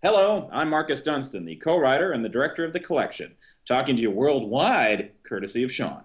Hello, I'm Marcus Dunstan, the co-writer and the director of the collection, talking to you worldwide, courtesy of Sean.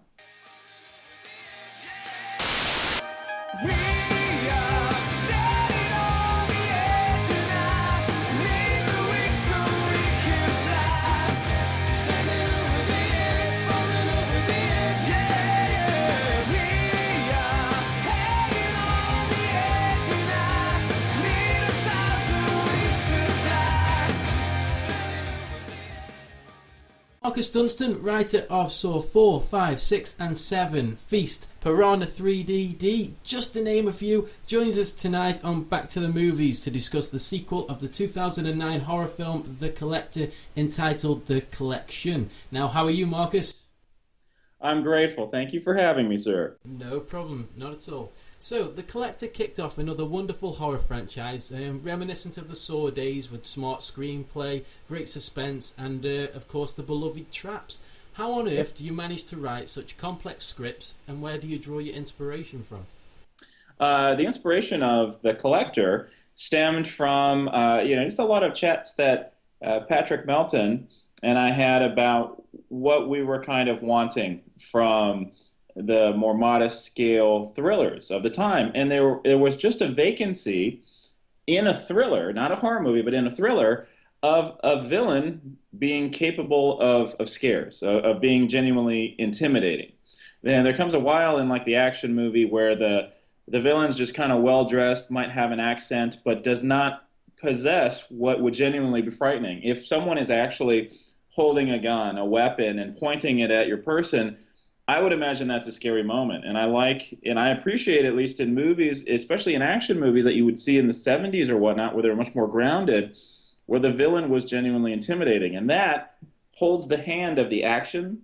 Marcus Dunstan, writer of Saw 4, 5, 6 and 7, Feast, Piranha 3DD, just to name a few, joins us tonight on Back to the Movies to discuss the sequel of the 2009 horror film The Collector, entitled The Collection. Now, how are you, Marcus? I'm grateful. Thank you for having me, sir. No problem, not at all. So, The Collector kicked off another wonderful horror franchise, reminiscent of the Saw days with smart screenplay, great suspense, and, of course, the beloved traps. How on earth do you manage to write such complex scripts, and where do you draw your inspiration from? The inspiration of The Collector stemmed from, just a lot of chats that Patrick Melton and I had about what we were kind of wanting from the more modest scale thrillers of the time. And there was just a vacancy in a thriller, not a horror movie, but in a thriller, of a villain being capable of scares, of being genuinely intimidating. Then there comes a while in like the action movie where the villain's just kind of well-dressed, might have an accent, but does not possess what would genuinely be frightening. If someone is actually holding a gun, a weapon, and pointing it at your person, I would imagine that's a scary moment. And I appreciate, at least in movies, especially in action movies that you would see in the 70s or whatnot, where they were much more grounded, where the villain was genuinely intimidating. And that holds the hand of the action,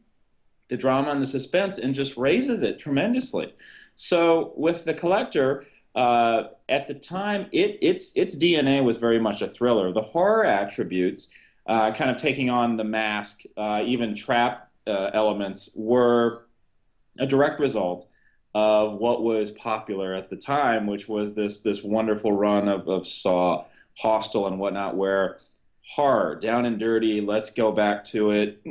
the drama, and the suspense, and just raises it tremendously. So with The Collector, at the time, its DNA was very much a thriller. The horror attributes, kind of taking on the mask, even trap elements, were a direct result of what was popular at the time, which was this wonderful run of Saw, Hostel, and whatnot, where horror, down and dirty, let's go back to it.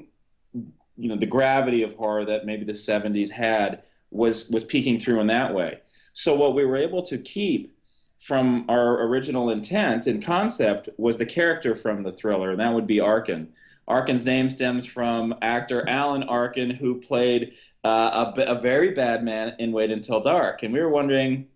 You know, the gravity of horror that maybe the 70s had was peeking through in that way. So what we were able to keep from our original intent and concept was the character from the thriller, and that would be Arkin. Arkin's name stems from actor Alan Arkin, who played a very bad man in Wait Until Dark. And we were wondering,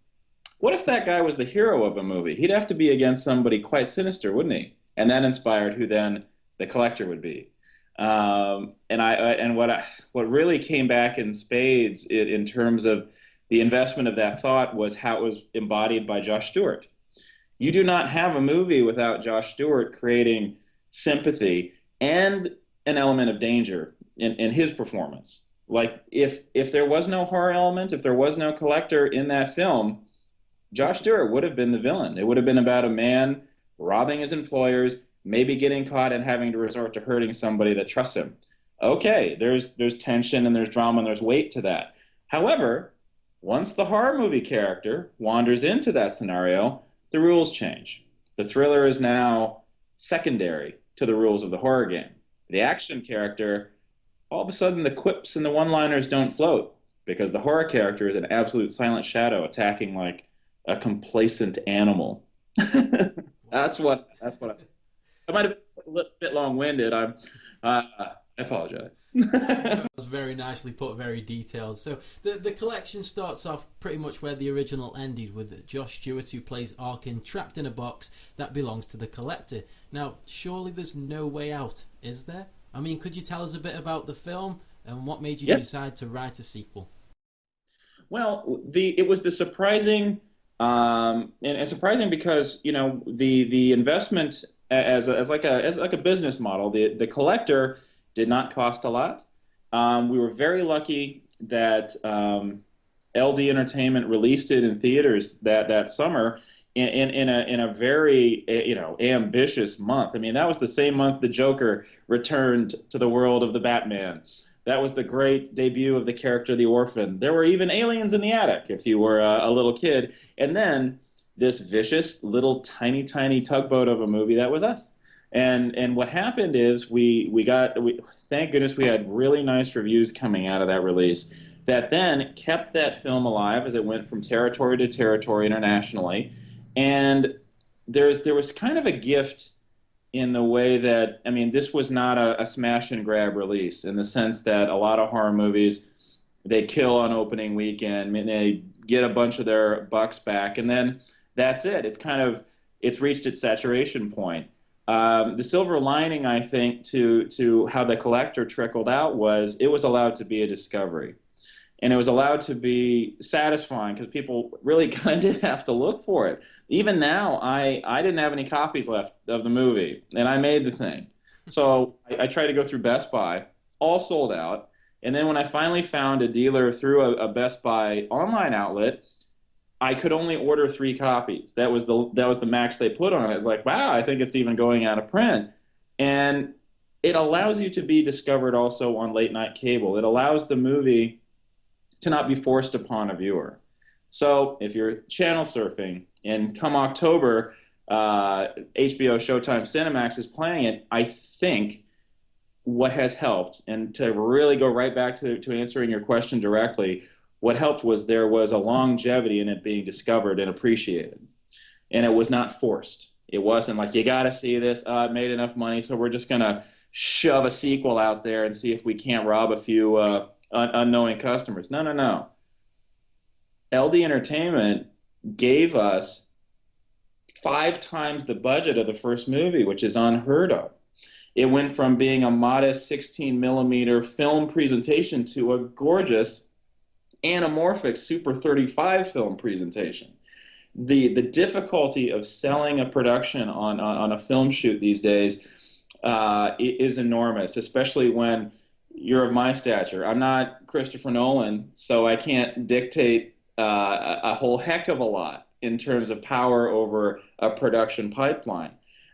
what if that guy was the hero of a movie? He'd have to be against somebody quite sinister, wouldn't he? And that inspired who then the Collector would be. And what really came back in spades in terms of the investment of that thought was how it was embodied by Josh Stewart. You do not have a movie without Josh Stewart creating sympathy and an element of danger in his performance. Like, if there was no horror element, if there was no Collector in that film, Josh Stewart would have been the villain. It would have been about a man robbing his employers, maybe getting caught and having to resort to hurting somebody that trusts him. Okay, there's tension and there's drama and there's weight to that. However, once the horror movie character wanders into that scenario, the rules change. The thriller is now secondary to the rules of the horror game. The action character, all of a sudden the quips and the one-liners don't float because the horror character is an absolute silent shadow attacking like a complacent animal. That's what I might have been a little bit long-winded. I apologize. That was very nicely put, very detailed. So the collection starts off pretty much where the original ended, with Josh Stewart, who plays Arkin, trapped in a box that belongs to the Collector. Now, surely there's no way out, is there? I mean, could you tell us a bit about the film and what made you decide to write a sequel? Well, it was the surprising, and surprising because the investment as like a business model. The Collector did not cost a lot. We were very lucky that LD Entertainment released it in theaters that summer in a very ambitious month. I mean, that was the same month the Joker returned to the world of the Batman. That was the great debut of the character the Orphan. There were even aliens in the attic if you were a little kid. And then this vicious little tiny tugboat of a movie that was us. And what happened is thank goodness we had really nice reviews coming out of that release that then kept that film alive as it went from territory to territory internationally. And there was kind of a gift in the way that, I mean, this was not a smash and grab release in the sense that a lot of horror movies, they kill on opening weekend and they get a bunch of their bucks back, and then that's it. It's reached its saturation point. The silver lining, I think, to how the collector trickled out was it was allowed to be a discovery. And it was allowed to be satisfying because people really kind of did have to look for it. Even now, I didn't have any copies left of the movie, and I made the thing. So I tried to go through Best Buy, all sold out. And then when I finally found a dealer through a Best Buy online outlet, I could only order 3 copies. That was the max they put on it. It's like, wow, I think it's even going out of print. And it allows you to be discovered also on late night cable. It allows the movie to not be forced upon a viewer. So if you're channel surfing and come October, HBO, Showtime, Cinemax is playing it, I think what has helped, and to really go right back to answering your question directly, what helped was there was a longevity in it being discovered and appreciated. And it was not forced. It wasn't like, you got to see this. It made enough money, so we're just going to shove a sequel out there and see if we can't rob a few unknowing customers. No, no, no. LD Entertainment gave us 5 times the budget of the first movie, which is unheard of. It went from being a modest 16 millimeter film presentation to a gorgeous anamorphic Super 35 film presentation. The difficulty of selling a production on a film shoot these days is enormous, especially when you're of my stature. I'm not Christopher Nolan, so I can't dictate a whole heck of a lot in terms of power over a production pipeline.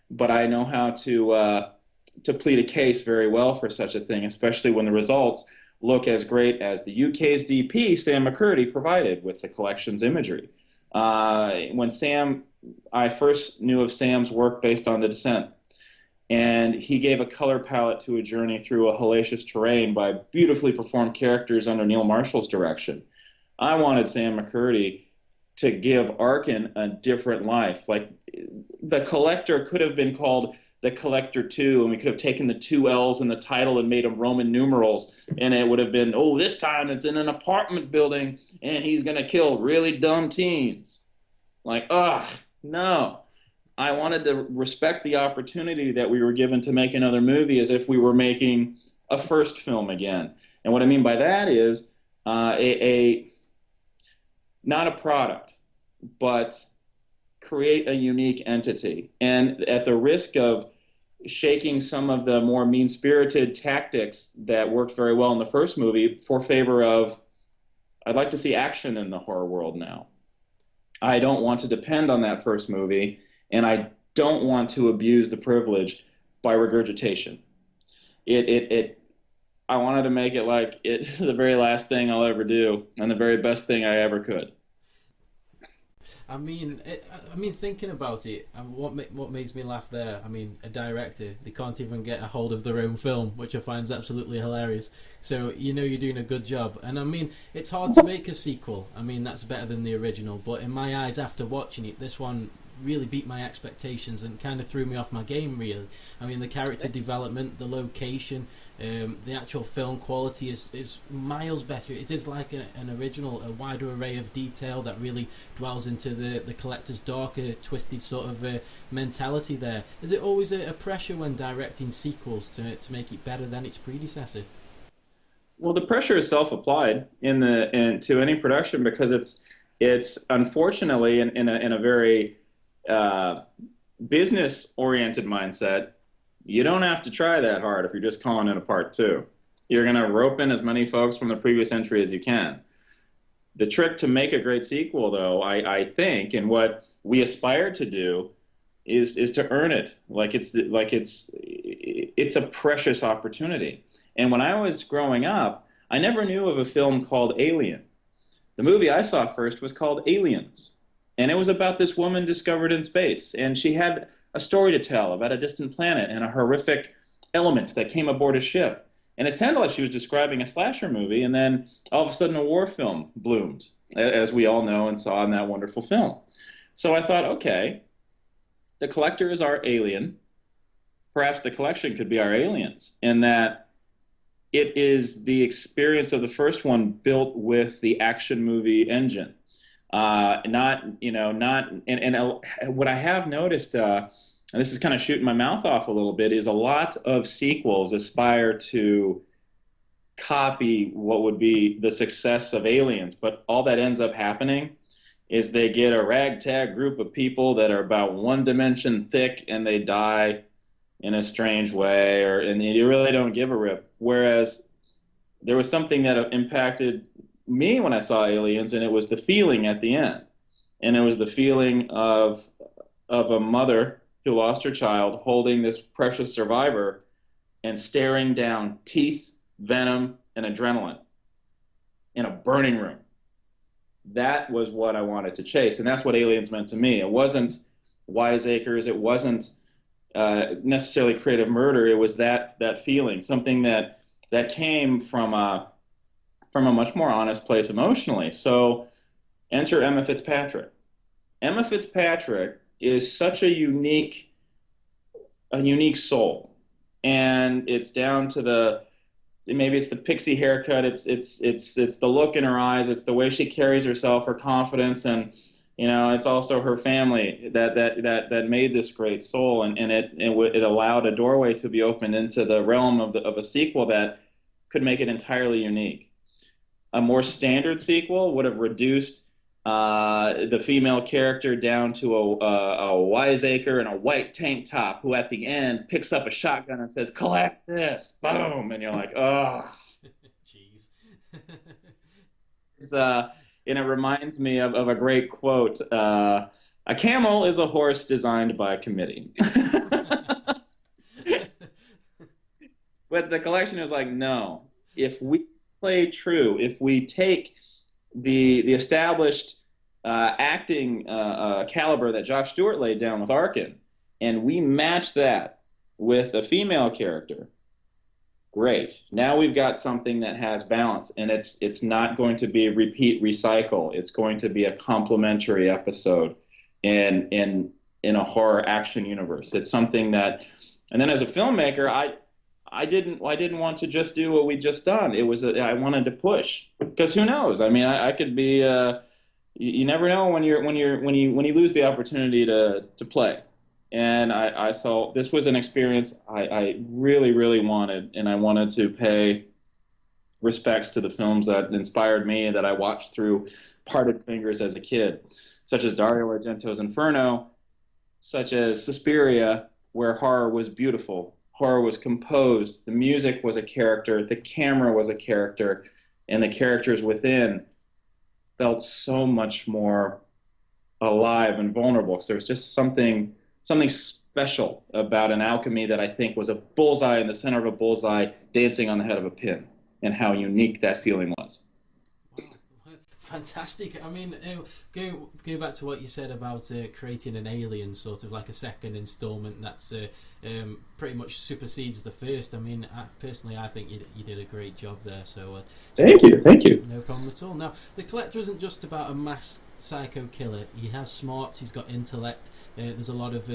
But I know how to plead a case very well for such a thing, especially when the results look as great as the UK's DP, Sam McCurdy, provided with the collection's imagery. I first knew of Sam's work based on The Descent, and he gave a color palette to a journey through a hellacious terrain by beautifully performed characters under Neil Marshall's direction. I wanted Sam McCurdy to give Arkin a different life. Like, the Collector could have been called The Collector 2, and we could have taken the 2 L's in the title and made them Roman numerals, and it would have been, oh, this time it's in an apartment building, and he's going to kill really dumb teens. Like, ugh, no. I wanted to respect the opportunity that we were given to make another movie as if we were making a first film again. And what I mean by that is not a product, but create a unique entity. And at the risk of shaking some of the more mean-spirited tactics that worked very well in the first movie for favor of, I'd like to see action in the horror world now. I don't want to depend on that first movie, and I don't want to abuse the privilege by regurgitation. I wanted to make it like it's the very last thing I'll ever do and the very best thing I ever could. Thinking about it, what makes me laugh there? I mean, a director, they can't even get a hold of their own film, which I find is absolutely hilarious. So you're doing a good job, and I mean, it's hard to make a sequel. I mean, that's better than the original, but in my eyes, after watching it, this one really beat my expectations and kind of threw me off my game, really. I mean, the character development, the location, the actual film quality is miles better. It is like an original, a wider array of detail that really dwells into the collector's darker, twisted sort of mentality there. Is it always a pressure when directing sequels to make it better than its predecessor? Well, the pressure is self-applied to any production because it's unfortunately in a very business-oriented mindset. You don't have to try that hard if you're just calling it a part 2. You're going to rope in as many folks from the previous entry as you can. The trick to make a great sequel, though, I think, and what we aspire to do, is to earn it. It's a precious opportunity. And when I was growing up, I never knew of a film called Alien. The movie I saw first was called Aliens. And it was about this woman discovered in space. And she had a story to tell about a distant planet and a horrific element that came aboard a ship. And it sounded like she was describing a slasher movie, and then all of a sudden a war film bloomed, as we all know and saw in that wonderful film. So I thought, okay, the collector is our alien. Perhaps the collection could be our aliens, in that it is the experience of the first one built with the action movie engine. Not, you know, not, what I have noticed, and this is kind of shooting my mouth off a little bit, is a lot of sequels aspire to copy what would be the success of Aliens, but all that ends up happening is they get a ragtag group of people that are about one dimension thick and they die in a strange way, or and you really don't give a rip. Whereas there was something that impacted me when I saw Aliens, and it was the feeling at the end, and it was the feeling of a mother who lost her child holding this precious survivor and staring down teeth, venom, and adrenaline in a burning room. That was what I wanted to chase, and that's what Aliens meant to me. It wasn't wiseacres, it wasn't necessarily creative murder. It was that feeling, something that came from a much more honest place emotionally. So enter Emma Fitzpatrick. Emma Fitzpatrick is such a unique soul, and it's down to maybe it's the pixie haircut, it's the look in her eyes, it's the way she carries herself, her confidence, and it's also her family that made this great soul, and it allowed a doorway to be opened into the realm of a sequel that could make it entirely unique. A more standard sequel would have reduced the female character down to a wiseacre in a white tank top who at the end picks up a shotgun and says, "Collect this," boom, and you're like, oh. Jeez. And it reminds me of a great quote. A camel is a horse designed by a committee. But the collection is like, no. If we play true, if we take the established acting caliber that Josh Stewart laid down with Arkin, and we match that with a female character, great. Now we've got something that has balance, and it's not going to be repeat recycle. It's going to be a complementary episode in a horror action universe. It's something that, and then as a filmmaker, I didn't want to just do what we just done. I wanted to push, because who knows? I mean, I could be. You never know when you lose the opportunity to play. And I saw this was an experience I really, really wanted, and I wanted to pay respects to the films that inspired me, that I watched through parted fingers as a kid, such as Dario Argento's Inferno, such as Suspiria, where horror was beautiful, horror was composed, the music was a character, the camera was a character, and the characters within felt so much more alive and vulnerable, because there was just something special about an alchemy that I think was a bullseye in the center of a bullseye dancing on the head of a pin, and how unique that feeling was. Fantastic. I mean, go back to what you said about creating an alien, sort of like a second installment that's pretty much supersedes the first. I mean, personally, I think you did a great job there. So thank you. No problem at all. Now, the collector isn't just about a masked psycho killer. He has smarts. He's got intellect. There's a lot of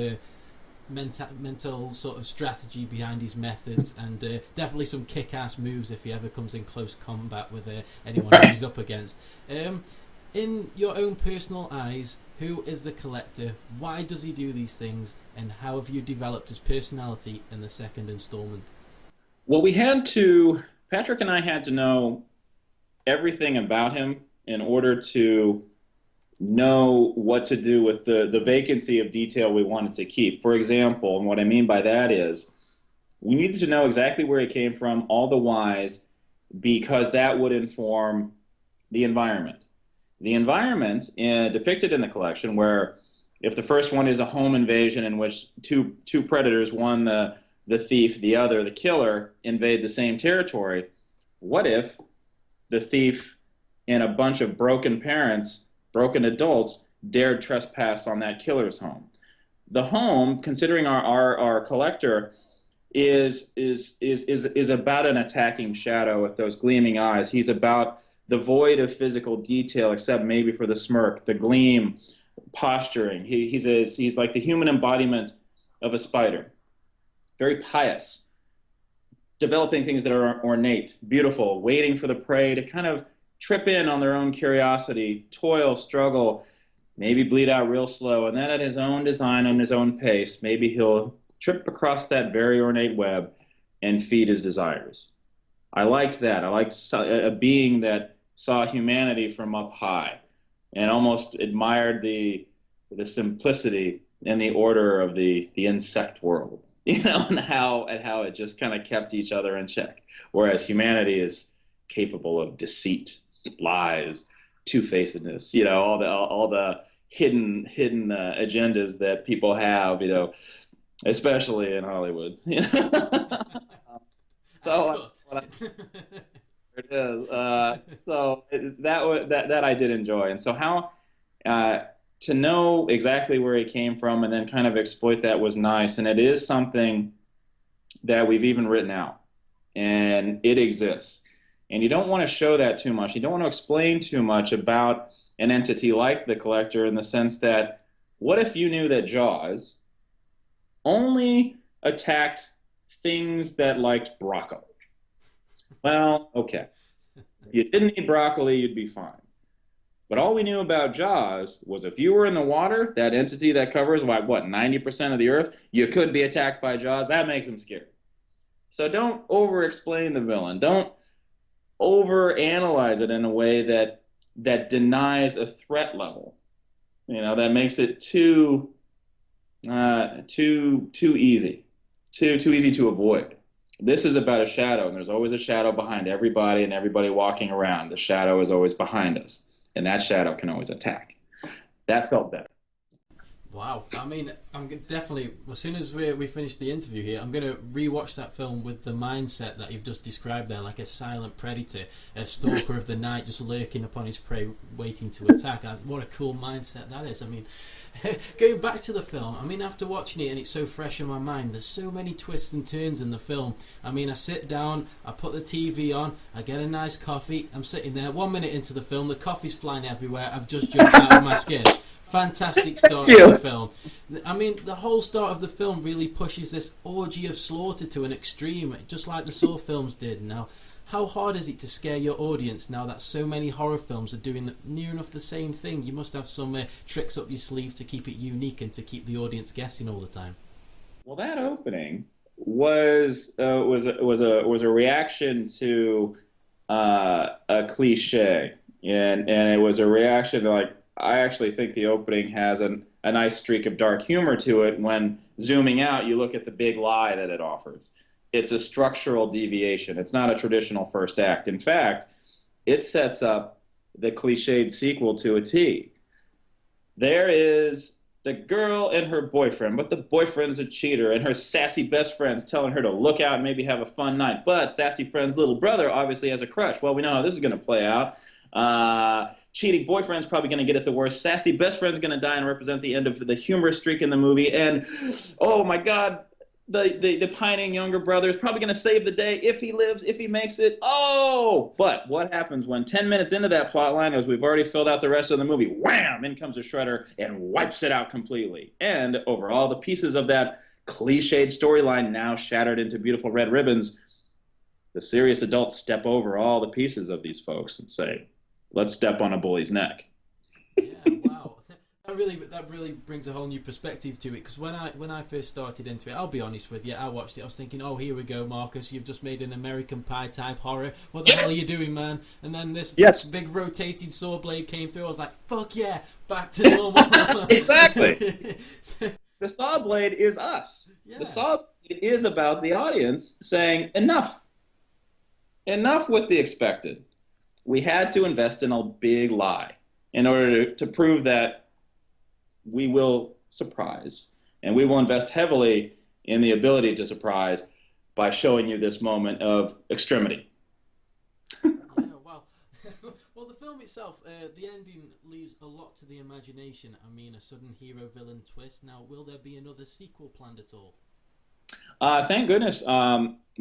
mental sort of strategy behind his methods, and definitely some kick-ass moves if he ever comes in close combat with anyone he's up against. In your own personal eyes, who is the collector? Why does he do these things? And how have you developed his personality in the second installment? Well, Patrick and I had to know everything about him in order to know what to do with the vacancy of detail we wanted to keep. For example, and what I mean by that is, we needed to know exactly where he came from, all the whys, because that would inform the environment. The environment depicted in the collection, where if the first one is a home invasion in which two predators, one the thief, the other the killer, invade the same territory, what if the thief and a bunch of broken parents, broken adults, dared trespass on that killer's home? the home, considering our collector, is about an attacking shadow with those gleaming eyes. He's about the void of physical detail, except maybe for the smirk, the gleam, posturing. He's like the human embodiment of a spider, very pious, developing things that are ornate, beautiful, waiting for the prey to kind of trip in on their own curiosity, toil, struggle, maybe bleed out real slow, and then at his own design, on his own pace, maybe he'll trip across that very ornate web and feed his desires. I liked that. I liked a being that saw humanity from up high and almost admired the simplicity and the order of the insect world, and how it just kind of kept each other in check. Whereas humanity is capable of deceit, lies, two-facedness, all the hidden agendas that people have, especially in Hollywood. So it is. That I did enjoy, and so how to know exactly where he came from and then kind of exploit that was nice, and it is something that we've even written out, and it exists. And you don't want to show that too much. You don't want to explain too much about an entity like the collector in the sense that, what if you knew that Jaws only attacked things that liked broccoli? Well, okay. If you didn't eat broccoli, you'd be fine. But all we knew about Jaws was if you were in the water, that entity that covers, like, what, 90% of the earth, you could be attacked by Jaws. That makes him scary. So don't over-explain the villain. Don't over-analyze it in a way that denies a threat level. That makes it too easy, too easy to avoid. This is about a shadow, and there's always a shadow behind everybody and everybody walking around. The shadow is always behind us, and that shadow can always attack. That felt better. Wow. I mean, I'm definitely, as soon as we finish the interview here, I'm going to rewatch that film with the mindset that you've just described there, like a silent predator, a stalker of the night just lurking upon his prey, waiting to attack. What a cool mindset that is. I mean, going back to the film, I mean, after watching it and it's so fresh in my mind, there's so many twists and turns in the film. I mean, I sit down, I put the TV on, I get a nice coffee, I'm sitting there, 1 minute into the film, the coffee's flying everywhere, I've just jumped out of my skin. Fantastic start to the film. I mean, the whole start of the film really pushes this orgy of slaughter to an extreme, just like the Saw films did. Now, how hard is it to scare your audience now that so many horror films are doing near enough the same thing? You must have some tricks up your sleeve to keep it unique and to keep the audience guessing all the time. Well, that opening was a reaction to a cliche, and it was a reaction to, like, I actually think the opening has a nice streak of dark humor to it. When zooming out, you look at the big lie that it offers. It's a structural deviation. It's not a traditional first act. In fact, it sets up the cliched sequel to a T. There is the girl and her boyfriend, but the boyfriend's a cheater, and her sassy best friend's telling her to look out and maybe have a fun night. But sassy friend's little brother obviously has a crush. Well, we know how this is going to play out. Cheating boyfriend's probably going to get it the worst. Sassy best friend's going to die and represent the end of the humorous streak in the movie. And, oh my God, the pining younger brother is probably going to save the day if he lives, if he makes it. Oh! But what happens when 10 minutes into that plot line, as we've already filled out the rest of the movie, wham! In comes a shredder and wipes it out completely. And overall, the pieces of that cliched storyline now shattered into beautiful red ribbons, the serious adults step over all the pieces of these folks and say, let's step on a bully's neck. Yeah, wow. That really brings a whole new perspective to it, because when I first started into it, I'll be honest with you, I watched it, I was thinking, oh, here we go, Marcus, you've just made an American Pie type horror, what the hell are you doing, man? And then this big rotating saw blade came through, I was like, fuck yeah, back to normal. Exactly. The saw blade is us. Yeah. The saw blade is about the audience saying, enough with the expected. We had to invest in a big lie in order to prove that we will surprise. And we will invest heavily in the ability to surprise by showing you this moment of extremity. Yeah, well, Well, the film itself, the ending leaves a lot to the imagination. I mean, a sudden hero-villain twist. Now, will there be another sequel planned at all? Thank goodness.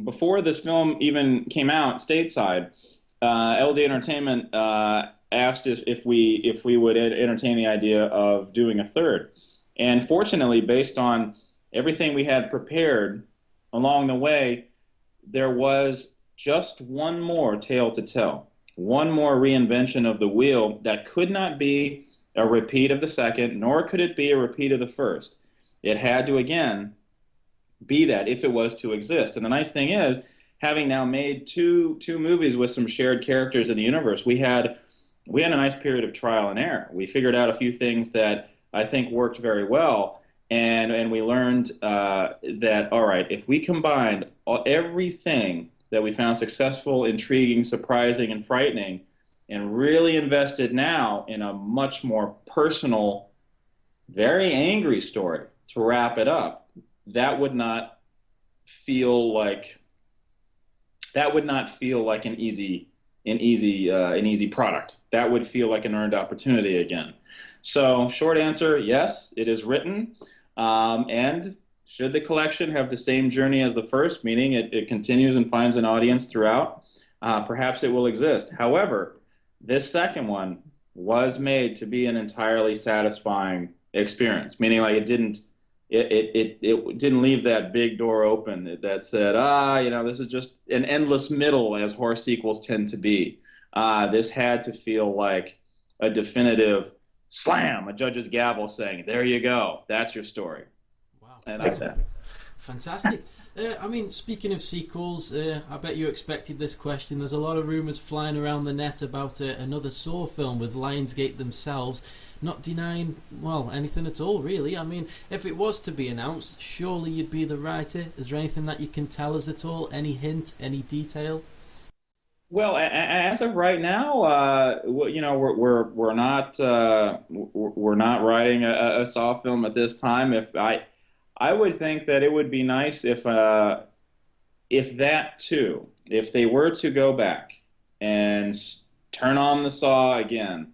Before this film even came out stateside, LD Entertainment asked if we would entertain the idea of doing a third. And fortunately, based on everything we had prepared along the way, there was just one more tale to tell, one more reinvention of the wheel that could not be a repeat of the second, nor could it be a repeat of the first. It had to again be that if it was to exist. And the nice thing is, having now made two movies with some shared characters in the universe, we had a nice period of trial and error. We figured out a few things that I think worked very well, and we learned that all right, if we combined everything that we found successful, intriguing, surprising, and frightening, and really invested now in a much more personal, very angry story to wrap it up, that would not feel like an easy product. That would feel like an earned opportunity again. So, short answer, yes, it is written. And should the collection have the same journey as the first, meaning it continues and finds an audience throughout, perhaps it will exist. However, this second one was made to be an entirely satisfying experience, meaning like it didn't leave that big door open that said, this is just an endless middle as horror sequels tend to be. This had to feel like a definitive slam, a judge's gavel saying, there you go, that's your story. Wow. And I like that. Fantastic. I mean, speaking of sequels, I bet you expected this question. There's a lot of rumours flying around the net about another Saw film with Lionsgate themselves not denying, well, anything at all, really. I mean, if it was to be announced, surely you'd be the writer. Is there anything that you can tell us at all? Any hint? Any detail? Well, as of right now, we're not writing a Saw film at this time. If I would think that it would be nice if that too, if they were to go back and turn on the Saw again,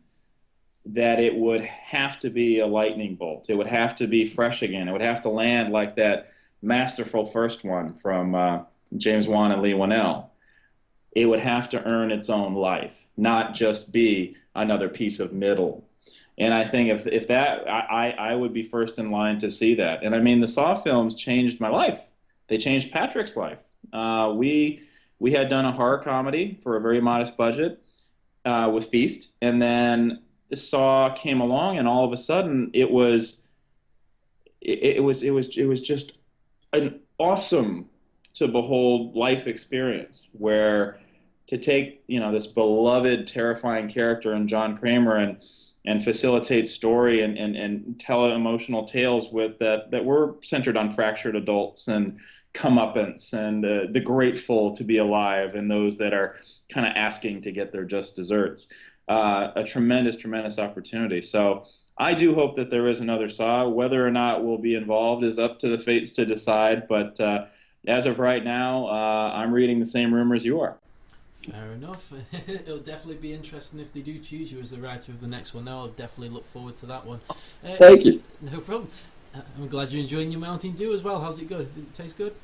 that it would have to be a lightning bolt. It would have to be fresh again. It would have to land like that masterful first one from James Wan and Lee Whannell. It would have to earn its own life, not just be another piece of middle. And I think if that, I would be first in line to see that. And I mean, the Saw films changed my life. They changed Patrick's life. We had done a horror comedy for a very modest budget with Feast, and then Saw came along, and all of a sudden it was just an awesome to behold life experience where to take this beloved, terrifying character in John Kramer and facilitate story and tell emotional tales with that were centered on fractured adults and comeuppance and the grateful to be alive and those that are kind of asking to get their just desserts. A tremendous, tremendous opportunity. So I do hope that there is another Saw. Whether or not we'll be involved is up to the fates to decide. But as of right now, I'm reading the same rumors you are. Fair enough. It'll definitely be interesting if they do choose you as the writer of the next one. Now I'll definitely look forward to that one. Thank you. No problem. I'm glad you're enjoying your Mountain Dew as well. How's it good? Does it taste good?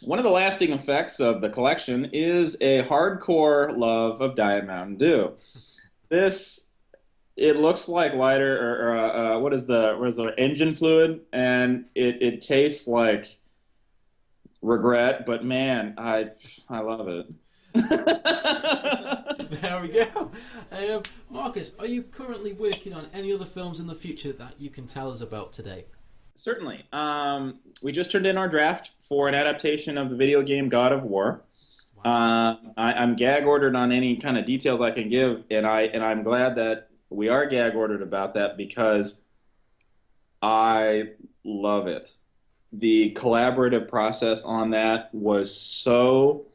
One of the lasting effects of the collection is a hardcore love of Diet Mountain Dew. It looks like lighter or what is the engine fluid, and it tastes like regret, but man, I love it. There we go. Marcus, are you currently working on any other films in the future that you can tell us about today? Certainly. We just turned in our draft for an adaptation of the video game God of War. Wow. I'm gag ordered on any kind of details I can give, and I'm glad that we are gag ordered about that because I love it. The collaborative process on that was so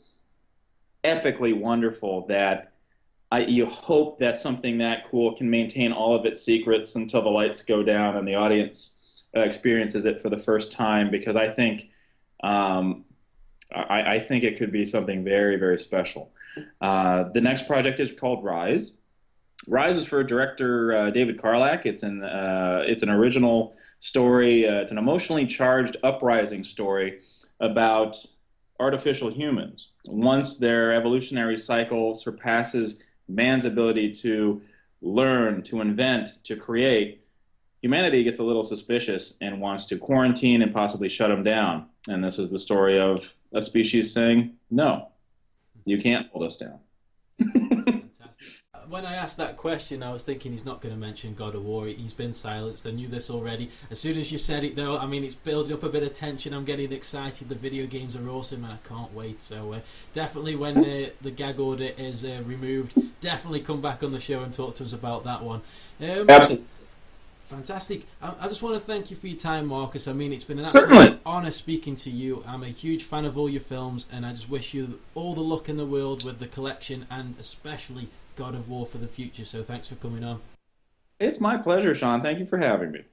epically wonderful that you hope that something that cool can maintain all of its secrets until the lights go down and the audience experiences it for the first time, because I think I think it could be something very, very special. The next project is called Rise. Rise is for director David Carlack. It's an original story. It's an emotionally charged uprising story about artificial humans. Once their evolutionary cycle surpasses man's ability to learn, to invent, to create, humanity gets a little suspicious and wants to quarantine and possibly shut them down. And this is the story of a species saying, no, you can't hold us down. Fantastic. When I asked that question, I was thinking he's not going to mention God of War. He's been silenced. I knew this already. As soon as you said it, though, I mean, it's building up a bit of tension. I'm getting excited. The video games are awesome, and I can't wait. So definitely, when the gag order is removed, definitely come back on the show and talk to us about that one. Absolutely. Fantastic. I just want to thank you for your time, Marcus. I mean, it's been an Certainly. absolute honour speaking to you. I'm a huge fan of all your films, and I just wish you all the luck in the world with the collection, and especially God of War for the future. So thanks for coming on. It's my pleasure, Sean. Thank you for having me.